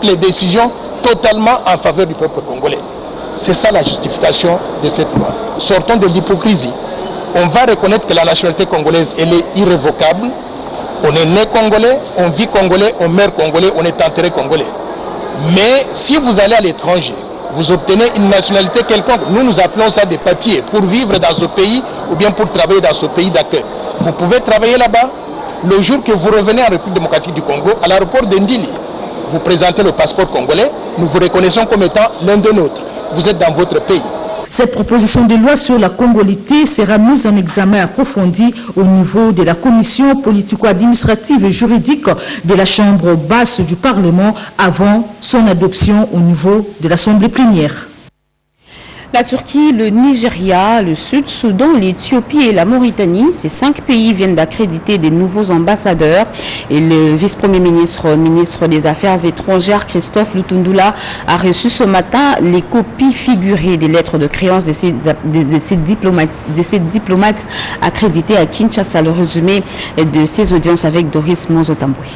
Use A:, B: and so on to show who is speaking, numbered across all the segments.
A: toutes les décisions totalement en faveur du peuple congolais. C'est ça la justification de cette loi. Sortons de l'hypocrisie. On va reconnaître que la nationalité congolaise, elle est irrévocable. On est né congolais, on vit congolais, on meurt congolais, on est enterré congolais. Mais si vous allez à l'étranger, vous obtenez une nationalité quelconque. Nous appelons ça des papiers pour vivre dans ce pays ou bien pour travailler dans ce pays d'accueil. Vous pouvez travailler là-bas. Le jour que vous revenez en République démocratique du Congo, à l'aéroport d'Indili, vous présentez le passeport congolais, nous vous reconnaissons comme étant l'un de nôtres. Vous êtes dans votre pays.
B: Cette proposition de loi sur la congolité sera mise en examen approfondi au niveau de la commission politico-administrative et juridique de la Chambre basse du Parlement avant son adoption au niveau de l'Assemblée plénière.
C: La Turquie, le Nigeria, le Sud-Soudan, l'Éthiopie et la Mauritanie, ces 5 pays viennent d'accréditer des nouveaux ambassadeurs. Et le vice-premier ministre des Affaires étrangères, Christophe Lutundula, a reçu ce matin les copies figurées des lettres de créance de ces diplomates accrédités à Kinshasa. Le résumé de ces audiences avec Doris Monzotamboué.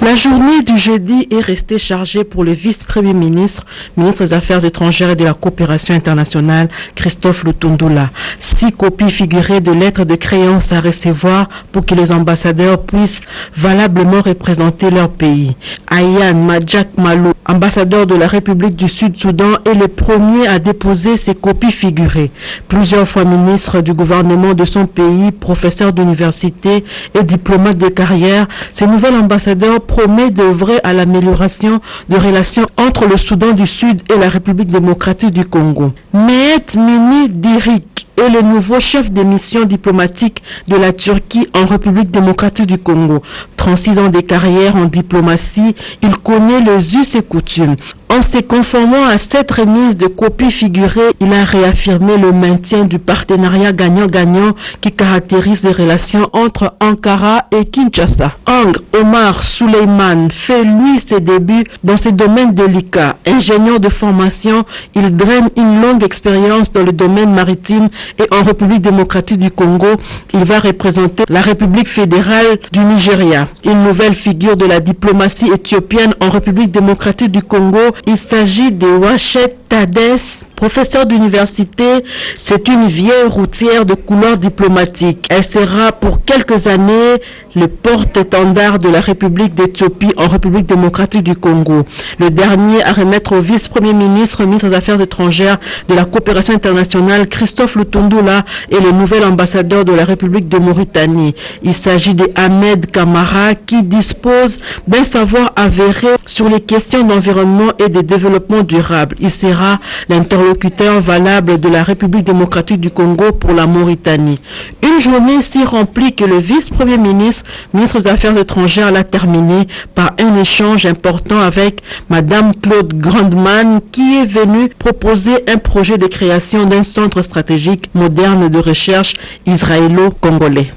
D: La journée du jeudi est restée chargée pour le vice-premier ministre, ministre des Affaires étrangères et de la coopération internationale, Christophe Lutundula. 6 copies figurées de lettres de créance à recevoir pour que les ambassadeurs puissent valablement représenter leur pays. Ayan Majak Malou, ambassadeur de la République du Sud-Soudan, est le premier à déposer ces copies figurées. Plusieurs fois ministre du gouvernement de son pays, professeur d'université et diplomate de carrière, ce nouvel ambassadeur promet d'œuvrer à l'amélioration de relations entre le Soudan du Sud et la République démocratique du Congo. Mehet Mini Dirik est le nouveau chef de mission diplomatique de la Turquie en République démocratique du Congo. 36 ans de carrière en diplomatie, il connaît les us et coutumes. En se conformant à cette remise de copies figurées, il a réaffirmé le maintien du partenariat gagnant-gagnant qui caractérise les relations entre Ankara et Kinshasa. Angre Omar Suleiman fait lui ses débuts dans ce domaine délicat. Ingénieur de formation, il draine une longue expérience dans le domaine maritime et en République démocratique du Congo, il va représenter la République fédérale du Nigeria. Une nouvelle figure de la diplomatie éthiopienne en République démocratique du Congo, il s'agit de Wachet Tades, professeur d'université. C'est une vieille routière de couleur diplomatique. Elle sera pour quelques années le porte-étendard de la République d'Éthiopie en République démocratique du Congo. Le dernier à remettre au vice-premier ministre, ministre des Affaires étrangères de la coopération internationale, Christophe Lutundula, est le nouvel ambassadeur de la République de Mauritanie. Il s'agit de Ahmed Kamara qui dispose d'un savoir avéré sur les questions d'environnement et de développement durable. Il sera l'interlocuteur valable de la République démocratique du Congo pour la Mauritanie. Une journée si remplie que le vice-premier ministre, ministre des Affaires étrangères, l'a terminée par un échange important avec Madame Claude Grandman qui est venue proposer un projet de création d'un centre stratégique moderne de recherche israélo-congolais.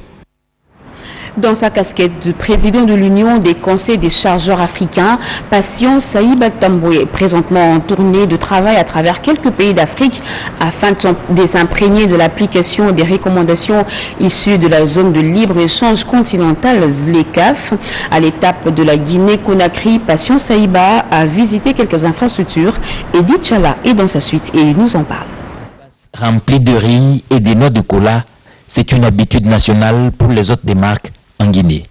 C: Dans sa casquette de président de l'Union des conseils des chargeurs africains, Patient Saïba Tamboué est présentement en tournée de travail à travers quelques pays d'Afrique afin de s'imprégner de l'application des recommandations issues de la zone de libre-échange continentale ZLECAf. À l'étape de la Guinée-Conakry, Patient Saïba a visité quelques infrastructures. Edith Chala est dans sa suite et il nous en parle.
E: Rempli de riz et des noix de cola, c'est une habitude nationale pour les hôtes des marques en Guinée.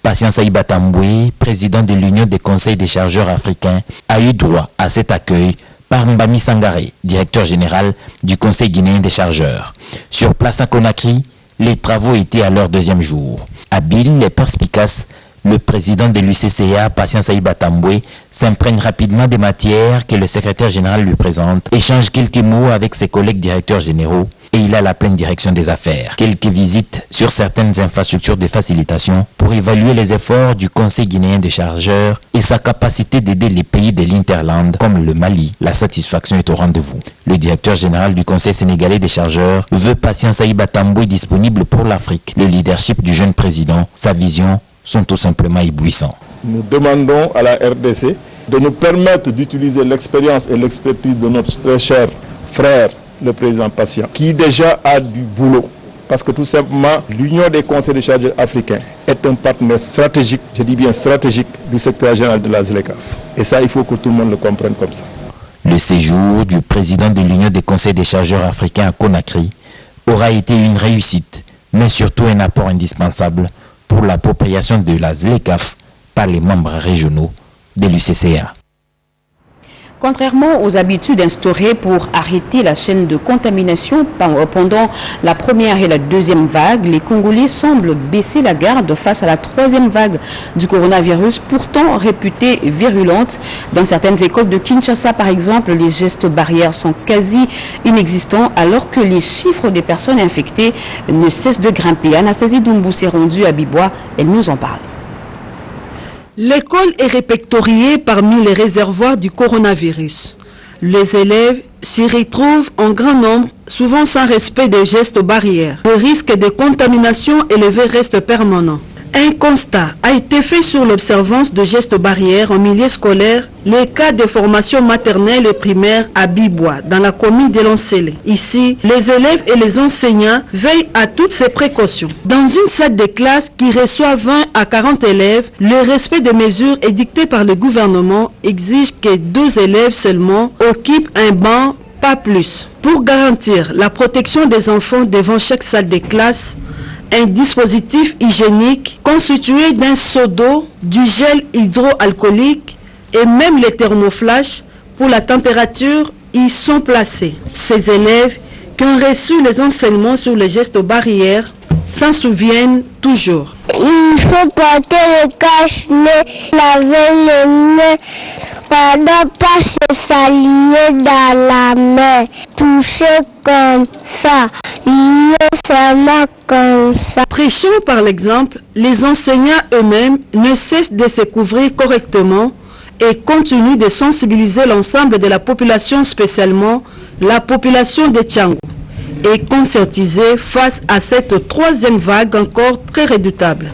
E: Patient Saïba Tamboué, président de l'Union des conseils des chargeurs africains, a eu droit à cet accueil par Mbami Sangaré, directeur général du Conseil guinéen des chargeurs. Sur place à Conakry, les travaux étaient à leur 2e jour. Habile et perspicace, le président de l'UCCA, Patient Saïba Tamboué, s'imprègne rapidement des matières que le secrétaire général lui présente, échange quelques mots avec ses collègues directeurs généraux et il a la pleine direction des affaires. Quelques visites sur certaines infrastructures de facilitation pour évaluer les efforts du Conseil guinéen des chargeurs et sa capacité d'aider les pays de l'Interland comme le Mali. La satisfaction est au rendez-vous. Le directeur général du Conseil sénégalais des chargeurs veut Patient Saïba Tamboué disponible pour l'Afrique. Le leadership du jeune président, sa vision sont tout simplement éblouissants.
F: Nous demandons à la RDC de nous permettre d'utiliser l'expérience et l'expertise de notre très cher frère, le président Patient, qui déjà a du boulot. parce que tout simplement, l'Union des conseils des chargeurs africains est un partenaire stratégique, je dis bien stratégique, du secrétaire général de la ZLECAf. Et ça, il faut que tout le monde le comprenne comme ça.
E: Le séjour du président de l'Union des conseils des chargeurs africains à Conakry aura été une réussite, mais surtout un apport indispensable pour l'appropriation de la ZLECAf par les membres régionaux de l'UCCA.
C: Contrairement aux habitudes instaurées pour arrêter la chaîne de contamination pendant la première et la deuxième vague, les Congolais semblent baisser la garde face à la troisième vague du coronavirus, pourtant réputée virulente. Dans certaines écoles de Kinshasa, par exemple, les gestes barrières sont quasi inexistants, alors que les chiffres des personnes infectées ne cessent de grimper. Anastasie Doumbou s'est rendue à Bibois, elle nous en parle.
G: L'école est répertoriée parmi les réservoirs du coronavirus. Les élèves s'y retrouvent en grand nombre, souvent sans respect des gestes barrières. Le risque de contamination élevé reste permanent. Un constat a été fait sur l'observance de gestes barrières en milieu scolaire, les cas de formation maternelle et primaire à Bibois, dans la commune de Loncélé. Ici, les élèves et les enseignants veillent à toutes ces précautions. Dans une salle de classe qui reçoit 20 à 40 élèves, le respect des mesures édictées par le gouvernement exige que 2 élèves seulement occupent un banc, pas plus. Pour garantir la protection des enfants devant chaque salle de classe, un dispositif hygiénique constitué d'un seau d'eau, du gel hydroalcoolique et même les thermoflash pour la température y sont placés. Ces élèves qui ont reçu les enseignements sur les gestes barrières s'en souviennent toujours.
H: Il faut porter le cache-nez, laver les mains, pendant pas se salir dans la main, toucher comme ça, lier seulement comme ça.
G: Prêchant par l'exemple, les enseignants eux-mêmes ne cessent de se couvrir correctement et continuent de sensibiliser l'ensemble de la population, spécialement la population de Tchangou, et conscientiser face à cette troisième vague encore très redoutable.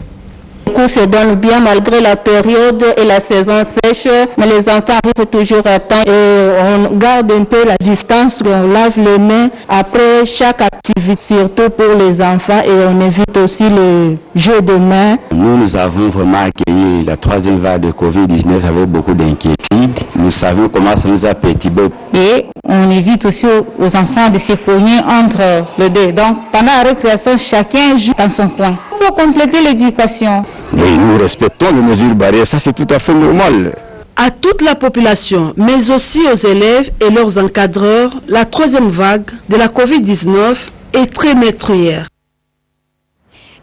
I: Les cours se donnent bien malgré la période et la saison sèche, mais les enfants arrivent toujours à temps et on garde un peu la distance, on lave les mains après chaque activité, surtout pour les enfants, et on évite aussi le jeu de mains.
J: Nous avons vraiment accueilli la troisième vague de Covid-19 avec beaucoup d'inquiétude. Nous savons comment ça nous a perturbé.
I: Et on évite aussi aux enfants de se cogner entre les deux. Donc pendant la récréation, chacun joue dans son coin. Il faut compléter l'éducation.
J: Oui, nous respectons les mesures barrières, ça c'est tout à fait normal.
G: À toute la population, mais aussi aux élèves et leurs encadreurs, la troisième vague de la Covid-19 est très meurtrière.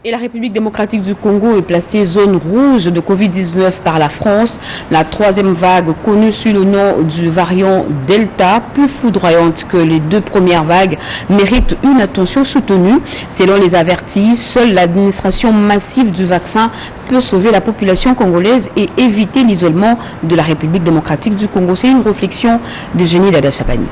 C: Et la République démocratique du Congo est placée zone rouge de Covid-19 par la France. La troisième vague, connue sous le nom du variant Delta, plus foudroyante que les 2 premières vagues, mérite une attention soutenue. Selon les avertis, seule l'administration massive du vaccin peut sauver la population congolaise et éviter l'isolement de la République démocratique du Congo. C'est une réflexion de Génie Dada Chapani.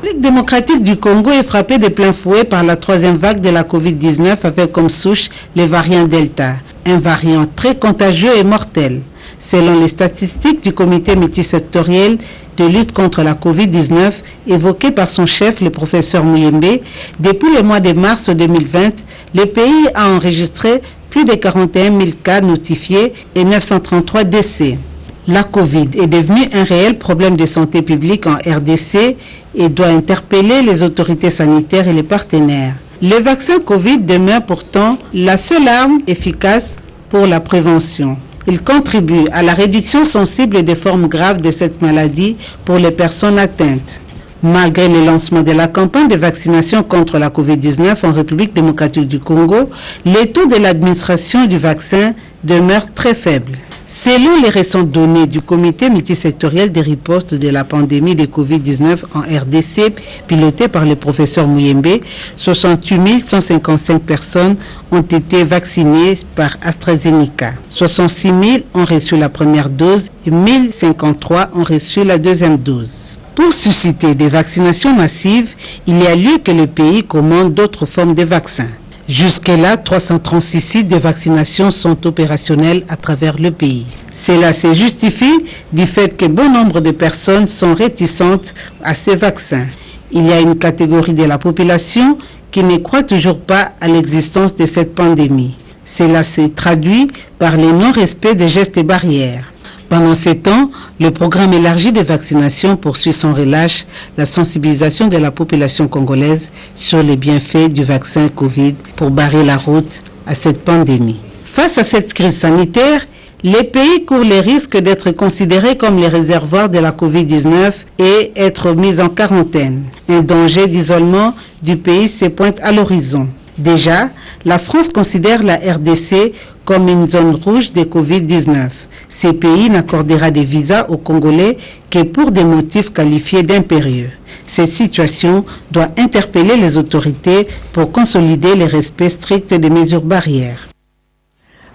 K: La République démocratique du Congo est frappée de plein fouet par la troisième vague de la Covid-19 avec comme souche le variant Delta, un variant très contagieux et mortel. Selon les statistiques du comité multisectoriel de lutte contre la Covid-19 évoqué par son chef, le professeur Muyembe, depuis le mois de mars 2020, le pays a enregistré plus de 41 000 cas notifiés et 933 décès. La Covid est devenue un réel problème de santé publique en RDC et doit interpeller les autorités sanitaires et les partenaires. Le vaccin Covid demeure pourtant la seule arme efficace pour la prévention. Il contribue à la réduction sensible des formes graves de cette maladie pour les personnes atteintes. Malgré le lancement de la campagne de vaccination contre la Covid-19 en République démocratique du Congo, le taux de l'administration du vaccin demeure très faible. Selon les récentes données du comité multisectoriel de riposte de la pandémie de Covid-19 en RDC, piloté par le professeur Muyembe, 68 155 personnes ont été vaccinées par AstraZeneca. 66 000 ont reçu la première dose et 1053 ont reçu la deuxième dose. Pour susciter des vaccinations massives, il y a lieu que le pays commande d'autres formes de vaccins. Jusque-là, 336 sites de vaccination sont opérationnels à travers le pays. Cela se justifie du fait que bon nombre de personnes sont réticentes à ces vaccins. Il y a une catégorie de la population qui ne croient toujours pas à l'existence de cette pandémie. Cela s'est traduit par le non-respect des gestes et barrières. Pendant ces temps, le programme élargi de vaccination poursuit sans relâche la sensibilisation de la population congolaise sur les bienfaits du vaccin Covid pour barrer la route à cette pandémie. Face à cette crise sanitaire, les pays courent les risques d'être considérés comme les réservoirs de la Covid-19 et être mis en quarantaine. Un danger d'isolement du pays se pointe à l'horizon. Déjà, la France considère la RDC comme une zone rouge de Covid-19. Ces pays n'accordera des visas aux Congolais que pour des motifs qualifiés d'impérieux. Cette situation doit interpeller les autorités pour consolider le respect strict des mesures barrières.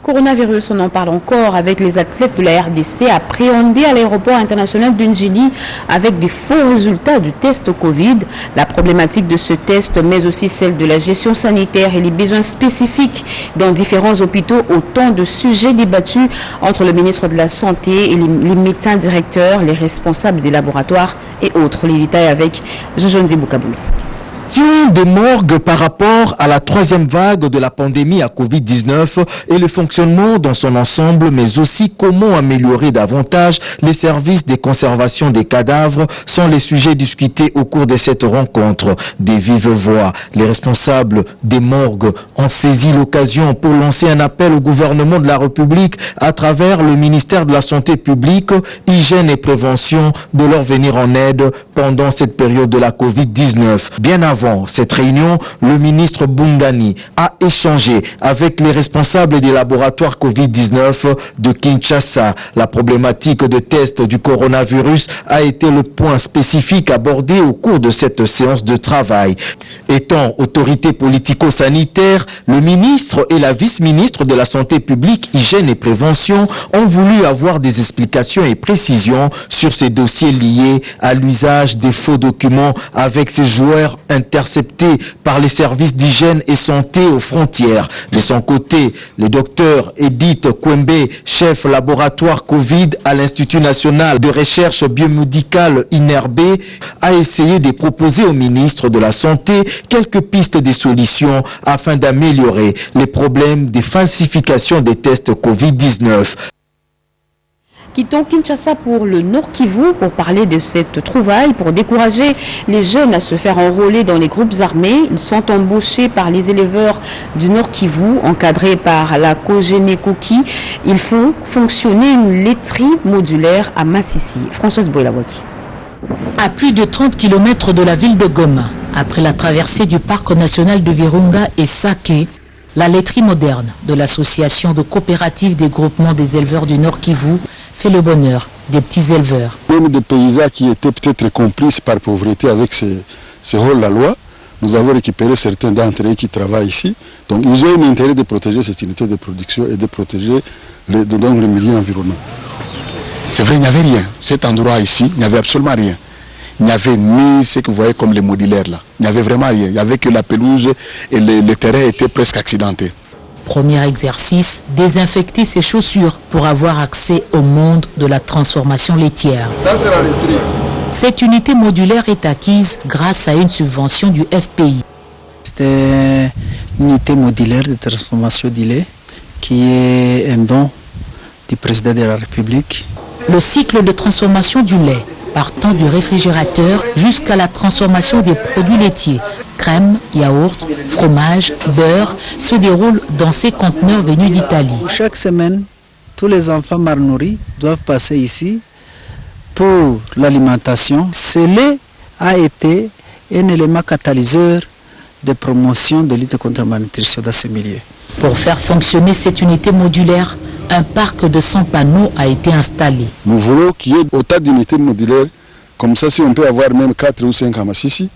C: Coronavirus, on en parle encore avec les athlètes de la RDC appréhendés à l'aéroport international de Njili avec des faux résultats du test Covid. La problématique de ce test, mais aussi celle de la gestion sanitaire et les besoins spécifiques dans différents hôpitaux, autant de sujets débattus entre le ministre de la Santé et les médecins directeurs, les responsables des laboratoires et autres. Les détails avec Jojo Nziboukaboulou.
L: Des morgues par rapport à la troisième vague de la pandémie à Covid-19 et le fonctionnement dans son ensemble, mais aussi comment améliorer davantage les services de conservation des cadavres sont les sujets discutés au cours de cette rencontre. Des vives voix, les responsables des morgues ont saisi l'occasion pour lancer un appel au gouvernement de la République à travers le ministère de la Santé publique, Hygiène et Prévention de leur venir en aide pendant cette période de la Covid-19. Bien avant cette réunion, le ministre Bungani a échangé avec les responsables des laboratoires Covid-19 de Kinshasa. La problématique de test du coronavirus a été le point spécifique abordé au cours de cette séance de travail. Étant autorité politico-sanitaire, le ministre et la vice-ministre de la Santé publique, Hygiène et Prévention ont voulu avoir des explications et précisions sur ces dossiers liés à l'usage des faux documents avec ces joueurs interceptés par les services d'hygiène et santé aux frontières. De son côté, le docteur Edith Kwembe, chef laboratoire Covid à l'Institut national de recherche biomédicale INRB, a essayé de proposer au ministre de la Santé quelques pistes de solutions afin d'améliorer les problèmes des falsifications des tests Covid-19.
C: Quittons Kinshasa pour le Nord Kivu pour parler de cette trouvaille, pour décourager les jeunes à se faire enrôler dans les groupes armés. Ils sont embauchés par les éleveurs du Nord Kivu, encadrés par la Kogenekoki. Ils font fonctionner une laiterie modulaire à Massissi. Françoise Boylawaki.
B: À plus de 30 km de la ville de Goma, après la traversée du parc national de Virunga et Sake, la laiterie moderne de l'association de coopératives des groupements des éleveurs du Nord Kivu fait le bonheur des petits éleveurs.
M: Même des paysans qui étaient peut-être complices par pauvreté avec ces hors-la-loi, nous avons récupéré certains d'entre eux qui travaillent ici. Donc ils ont un intérêt de protéger cette unité de production et de protéger le milieu environnant.
N: C'est vrai, il n'y avait rien. Cet endroit ici, il n'y avait absolument rien. Il n'y avait ni ce que vous voyez comme les modulaires là. Il n'y avait vraiment rien. Il n'y avait que la pelouse et le terrain était presque accidenté.
B: Premier exercice, désinfecter ses chaussures pour avoir accès au monde de la transformation laitière.
M: Ça, c'est la laiterie.
B: Cette unité modulaire est acquise grâce à une subvention du FPI.
O: C'est une unité modulaire de transformation du lait qui est un don du président de la République.
B: Le cycle de transformation du lait, partant du réfrigérateur jusqu'à la transformation des produits laitiers, crème, yaourt, fromage, beurre, se déroule dans ces conteneurs venus d'Italie.
O: Chaque semaine, tous les enfants mal nourris doivent passer ici pour l'alimentation. Ce lait a été un élément catalyseur de promotion de lutte contre la malnutrition dans ces milieux.
B: Pour faire fonctionner cette unité modulaire, un parc de 100 panneaux a été installé.
M: Nous voulons qu'il y ait autant d'unités modulaires, comme ça si on peut avoir même 4 ou 5 à Massissi,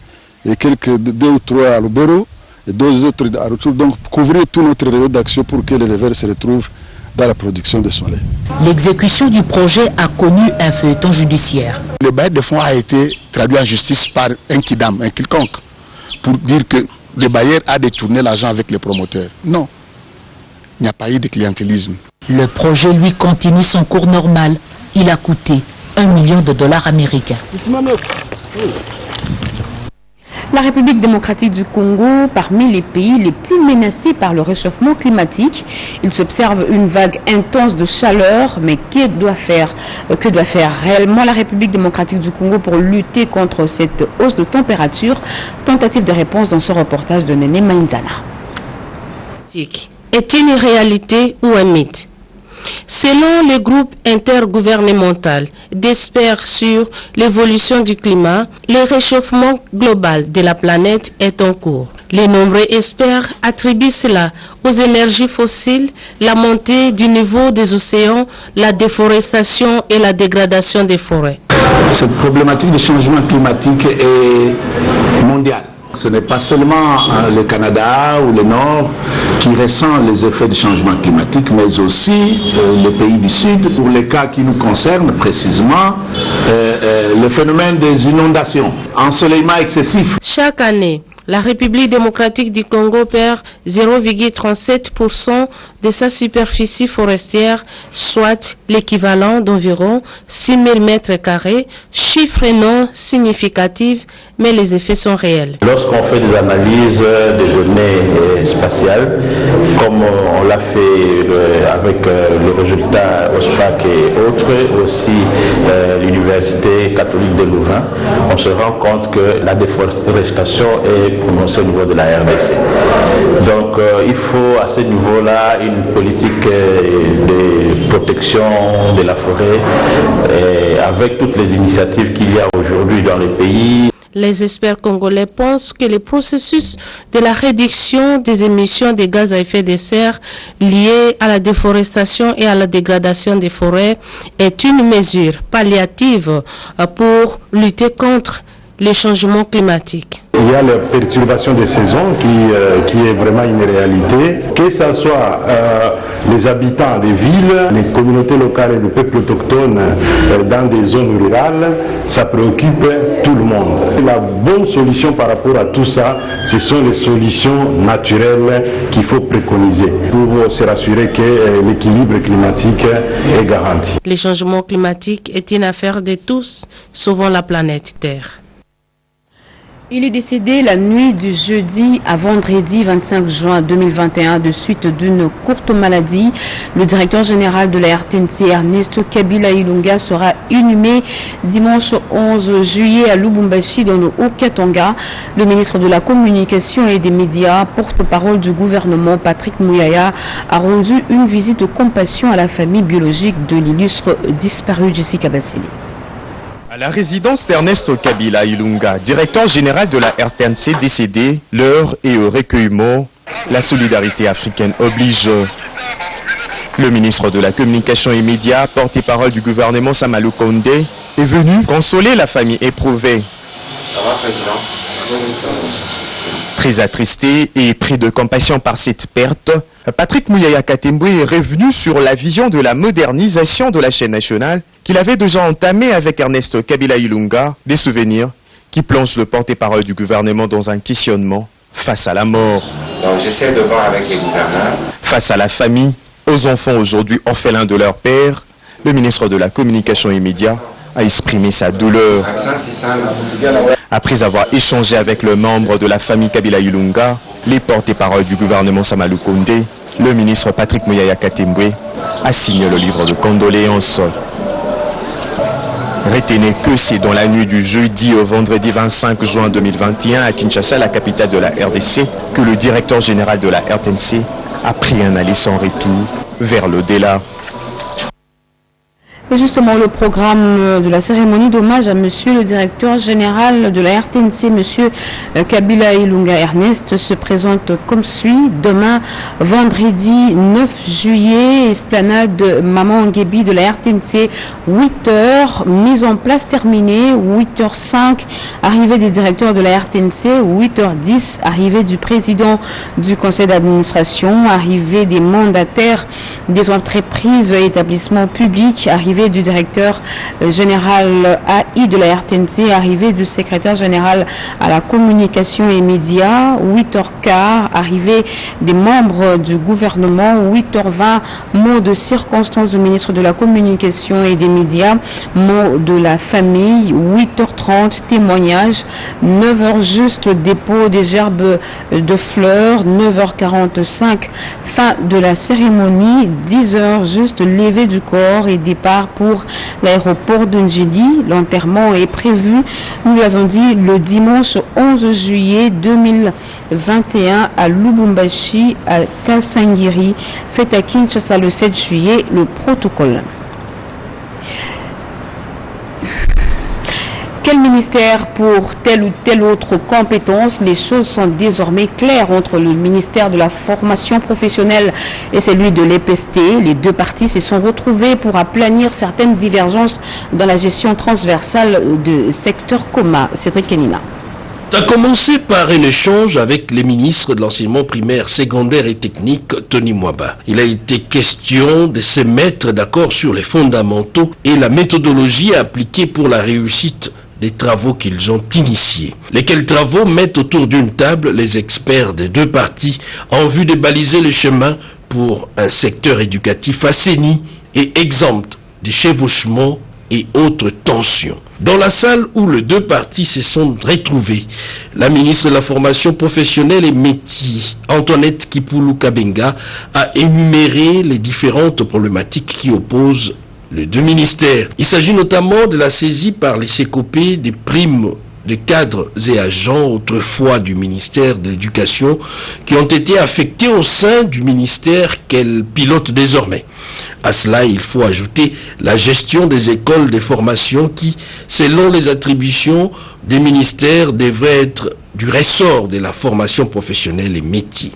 M: et quelques 2 ou 3 à Lubero, et 2 autres à Retour, donc couvrir tout notre rayon d'action pour que l'éleveur se retrouve dans la production de son lait.
B: L'exécution du projet a connu un feuilleton judiciaire.
N: Le bail de fonds a été traduit en justice par un kidam, un quelconque, pour dire que le bailleur a détourné l'argent avec les promoteurs. Non, il n'y a pas eu de clientélisme.
B: Le projet, lui, continue son cours normal. Il a coûté $1 million américains.
C: La République démocratique du Congo, parmi les pays les plus menacés par le réchauffement climatique, il s'observe une vague intense de chaleur, mais que doit faire réellement la République démocratique du Congo pour lutter contre cette hausse de température? Tentative de réponse dans ce reportage de Néné Mainzana.
P: Est-il une réalité ou un mythe? Selon le groupe intergouvernemental d'experts sur l'évolution du climat, le réchauffement global de la planète est en cours. Les nombreux experts attribuent cela aux énergies fossiles, la montée du niveau des océans, la déforestation et la dégradation des forêts.
Q: Cette problématique de changement climatique est mondiale. Ce n'est pas seulement le Canada ou le Nord qui ressent les effets du changement climatique, mais aussi les pays du Sud, pour les cas qui nous concernent précisément, le phénomène des inondations, ensoleillement excessif.
P: Chaque année, la République démocratique du Congo perd 0,37% de sa superficie forestière, soit l'équivalent d'environ 6 000 mètres carrés, chiffre non significatif, mais les effets sont réels.
R: Lorsqu'on fait des analyses des données spatiales, comme on l'a fait avec le résultat OSFAC et autres, aussi l'Université catholique de Louvain, on se rend compte que la déforestation est prononcée au niveau de la RDC. Donc il faut à ce niveau-là une politique de protection de la forêt avec toutes les initiatives qu'il y a aujourd'hui dans les pays.
P: Les experts congolais pensent que le processus de la réduction des émissions de gaz à effet de serre liées à la déforestation et à la dégradation des forêts est une mesure palliative pour lutter contre les changements climatiques.
S: Il y a la perturbation des saisons qui est vraiment une réalité. Que ce soit les habitants des villes, les communautés locales et les peuples autochtones dans des zones rurales, ça préoccupe tout le monde. La bonne solution par rapport à tout ça, ce sont les solutions naturelles qu'il faut préconiser pour se rassurer que l'équilibre climatique est garanti.
P: Le changement climatique est une affaire de tous, sauvant la planète Terre.
C: Il est décédé la nuit du jeudi à vendredi 25 juin 2021 de suite d'une courte maladie. Le directeur général de la RTNC, Ernesto Kabila Ilunga, sera inhumé dimanche 11 juillet à Lubumbashi dans le Haut-Katanga. Le ministre de la Communication et des Médias, porte-parole du gouvernement, Patrick Mouyaya, a rendu une visite de compassion à la famille biologique de l'illustre disparu Jessica Basseli.
T: À la résidence d'Ernesto Kabila Ilunga, directeur général de la RTNC décédé, l'heure et au recueillement, la solidarité africaine oblige. Le ministre de la Communication et Médias, porte-parole du gouvernement Samalou Kondé, est venu consoler la famille éprouvée. Très attristé et pris de compassion par cette perte, Patrick Mouyaya Katembwe est revenu sur la vision de la modernisation de la chaîne nationale qu'il avait déjà entamée avec Ernesto Kabila Ilunga, des souvenirs qui plongent le porte-parole du gouvernement dans un questionnement face à la mort.
U: Donc j'essaie de voir avec les gouverneurs.
T: Face à la famille, aux enfants aujourd'hui orphelins de leur père, le ministre de la Communication et Médias a exprimé sa douleur. Après avoir échangé avec le membre de la famille Kabila Ilunga, les porte-paroles du gouvernement Samalou Kondé, le ministre Patrick Mouyaya Katembwe a signé le livre de condoléances. Retenez que c'est dans la nuit du jeudi au vendredi 25 juin 2021 à Kinshasa, la capitale de la RDC, que le directeur général de la RTNC a pris un aller sans retour vers l'au-delà.
C: Et justement, le programme de la cérémonie d'hommage à monsieur le directeur général de la RTNC, monsieur Kabila Ilunga Ernest, se présente comme suit. Demain, vendredi 9 juillet, esplanade Maman Nguebi de la RTNC, 8h, mise en place terminée, 8h05, arrivée des directeurs de la RTNC, 8h10, arrivée du président du conseil d'administration, arrivée des mandataires des entreprises et établissements publics, arrivée arrivée du directeur général AI de la RTNC, arrivée du secrétaire général à la communication et médias, 8h15, arrivée des membres du gouvernement, 8h20, mot de circonstance du ministre de la communication et des médias, mot de la famille, 8h30, témoignage, 9h juste, dépôt des gerbes de fleurs, 9h45, fin de la cérémonie, 10h juste, levée du corps et départ pour l'aéroport de Ndjili. L'enterrement est prévu, nous l'avons dit, le dimanche 11 juillet 2021 à Lubumbashi, à Kasangiri, fête à Kinshasa le 7 juillet, le protocole. Quel ministère pour telle ou telle autre compétence? Les choses sont désormais claires entre le ministère de la formation professionnelle et celui de l'EPST. Les deux parties se sont retrouvées pour aplanir certaines divergences dans la gestion transversale de secteurs communs. Cédric Kenina.
A: Ça a commencé par un échange avec les ministres de l'enseignement primaire, secondaire et technique, Tony Mwaba. Il a été question de se mettre d'accord sur les fondamentaux et la méthodologie à appliquer pour la réussite des travaux qu'ils ont initiés. Lesquels travaux mettent autour d'une table les experts des deux parties en vue de baliser le chemin pour un secteur éducatif assaini et exempt des chevauchements et autres tensions. Dans la salle où les deux parties se sont retrouvées, la ministre de la formation professionnelle et métiers, Antoinette Kipulu Kabenga, a énuméré les différentes problématiques qui opposent les deux ministères. Il s'agit notamment de la saisie par les CECOPE des primes de cadres et agents autrefois du ministère de l'Éducation qui ont été affectés au sein du ministère qu'elle pilote désormais. À cela, il faut ajouter la gestion des écoles de formation qui, selon les attributions des ministères, devraient être du ressort de la formation professionnelle et métiers.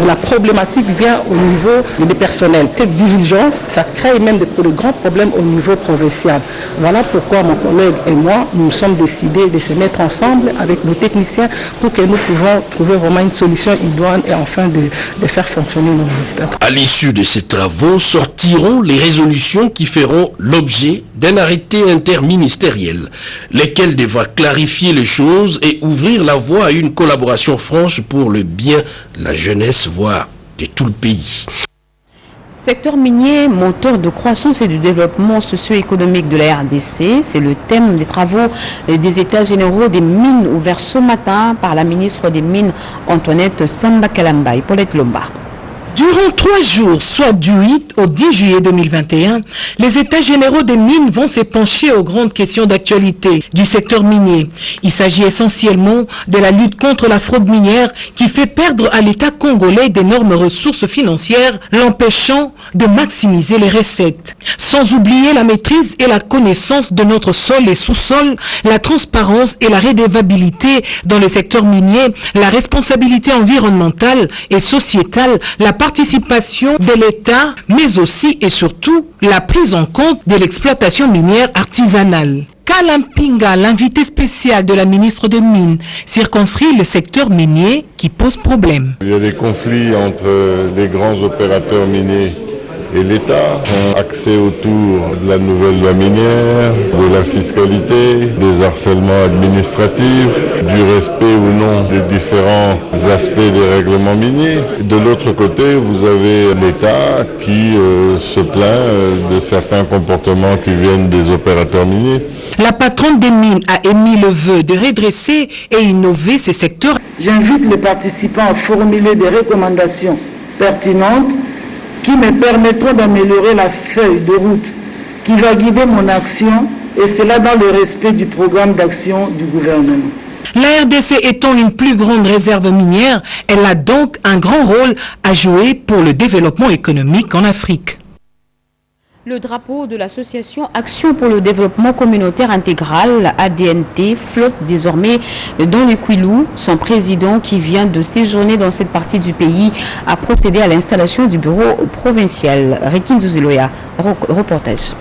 V: La problématique vient au niveau des personnels. Cette diligence, ça crée même de grands problèmes au niveau provincial. Voilà pourquoi mon collègue et moi, nous sommes décidés de se mettre ensemble avec nos techniciens pour que nous pouvons trouver vraiment une solution idoine et enfin de faire fonctionner nos ministères.
A: À l'issue de ces travaux, sortiront les résolutions qui feront l'objet d'un arrêté interministériel, lesquels devra clarifier les choses et ouvrir la voie à une collaboration franche pour le bien de la jeunesse, voire de tout le pays.
C: Secteur minier, moteur de croissance et du développement socio-économique de la RDC, c'est le thème des travaux des États généraux des mines ouverts ce matin par la ministre des Mines, Antoinette Samba Kalamba et Paulette Lomba.
W: Durant 3 jours, soit du 8 au 10 juillet 2021, les États généraux des mines vont se pencher aux grandes questions d'actualité du secteur minier. Il s'agit essentiellement de la lutte contre la fraude minière qui fait perdre à l'État congolais d'énormes ressources financières, l'empêchant de maximiser les recettes. Sans oublier la maîtrise et la connaissance de notre sol et sous-sol, la transparence et la redevabilité dans le secteur minier, la responsabilité environnementale et sociétale, la participation de l'État, mais aussi et surtout la prise en compte de l'exploitation minière artisanale. Kalampinga, l'invité spécial de la ministre des Mines, circonscrit le secteur minier qui pose problème.
X: Il y a des conflits entre les grands opérateurs miniers et l'État, axés autour de la nouvelle loi minière, de la fiscalité, des harcèlements administratifs, du respect ou non des différents aspects des règlements miniers. De l'autre côté, vous avez l'État qui se plaint de certains comportements qui viennent des opérateurs miniers.
W: La patronne des mines a émis le vœu de redresser et innover ces secteurs.
Y: J'invite les participants à formuler des recommandations pertinentes qui me permettront d'améliorer la feuille de route qui va guider mon action, et cela dans le respect du programme d'action du gouvernement.
W: La RDC étant une plus grande réserve minière, elle a donc un grand rôle à jouer pour le développement économique en Afrique.
C: Le drapeau de l'association Action pour le développement communautaire intégral, ADNT, flotte désormais dans les Kwilu. Son président, qui vient de séjourner dans cette partie du pays, a procédé à l'installation du bureau provincial. Rekin Zuzeloya, reportage.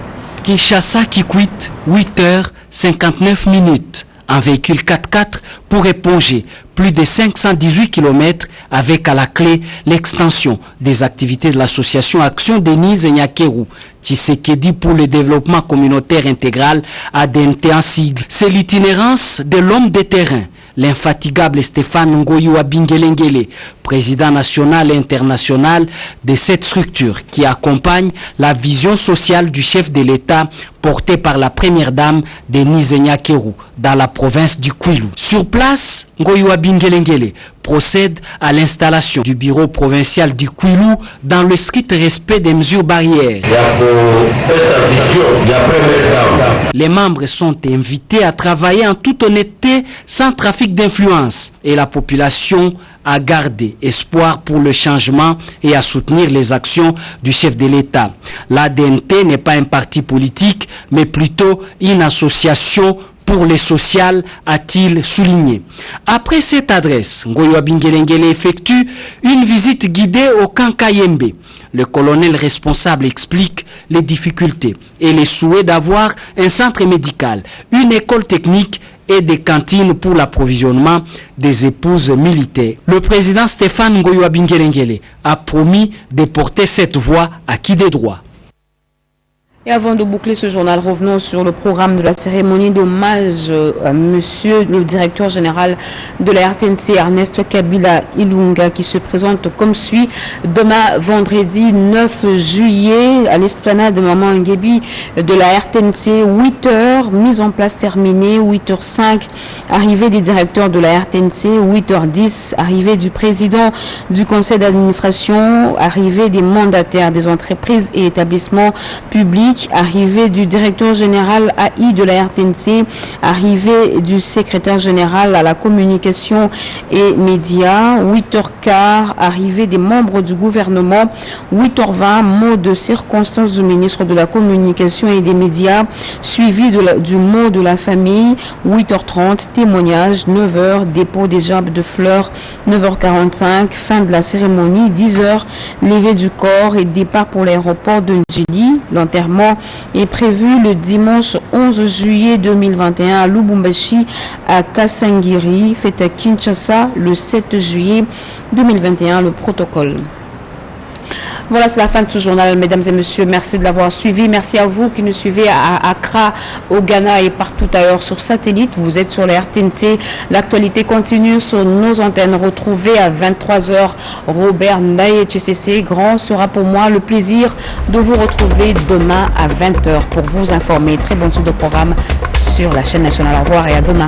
Z: Kinshasa qui quitte 8h59.
D: en véhicule 4x4 pour éponger plus de 518 km avec à la clé l'extension des activités de l'association Action Denise Nyakeru Tshisekedi pour le développement communautaire intégral ADMT en sigle. C'est l'itinérance de l'homme de terrain, l'infatigable Stéphane Ngoyiwa Bingelengele, président national et international de cette structure qui accompagne la vision sociale du chef de l'État portée par la première dame Denise Nyakeru dans la province du Kwilu. Sur place, Ngoyiwa Bingelengele procède à l'installation du bureau provincial du Kwilu dans le strict respect des mesures barrières. Les membres sont invités à travailler en toute honnêteté sans trafic d'influence et la population à garder espoir pour le changement et à soutenir les actions du chef de l'État. L'ADMT n'est pas un parti politique, mais plutôt une association pour les social, a-t-il souligné. Après cette adresse, Ngoyiwa Bingelengele effectue une visite guidée au camp Kayembe. Le colonel responsable explique les difficultés et les souhaits d'avoir un centre médical, une école technique et des cantines pour l'approvisionnement des épouses militaires. Le président Stéphane Ngoyiwa Bingelengele a promis de porter cette voix à qui des droits.
C: Et avant de boucler ce journal, revenons sur le programme de la cérémonie d'hommage à monsieur le directeur général de la RTNC, Ernest Kabila Ilunga, qui se présente comme suit. Demain, vendredi 9 juillet, à l'esplanade de Maman Nguebi de la RTNC, 8h, mise en place terminée, 8h05, arrivée des directeurs de la RTNC, 8h10, arrivée du président du conseil d'administration, arrivée des mandataires des entreprises et établissements publics, arrivée du directeur général AI de la RTNC, arrivée du secrétaire général à la communication et médias, 8h15, arrivée des membres du gouvernement, 8h20, mot de circonstance du ministre de la communication et des médias, suivi du mot de la famille, 8h30, témoignage, 9h, dépôt des gerbes de fleurs, 9h45, fin de la cérémonie, 10h, levée du corps et départ pour l'aéroport de Njili. L'enterrement est prévu le dimanche 11 juillet 2021 à Lubumbashi, à Kasangiri, fait à Kinshasa le 7 juillet 2021, le protocole. Voilà, c'est la fin de ce journal, mesdames et messieurs. Merci de l'avoir suivi. Merci à vous qui nous suivez à Accra, au Ghana et partout ailleurs sur satellite. Vous êtes sur la RTNC. L'actualité continue sur nos antennes. Retrouvez à 23h Robert Ndaye TCC. Grand sera pour moi le plaisir de vous retrouver demain à 20h pour vous informer. Très bonne suite de programme sur la chaîne nationale. Au revoir et à demain.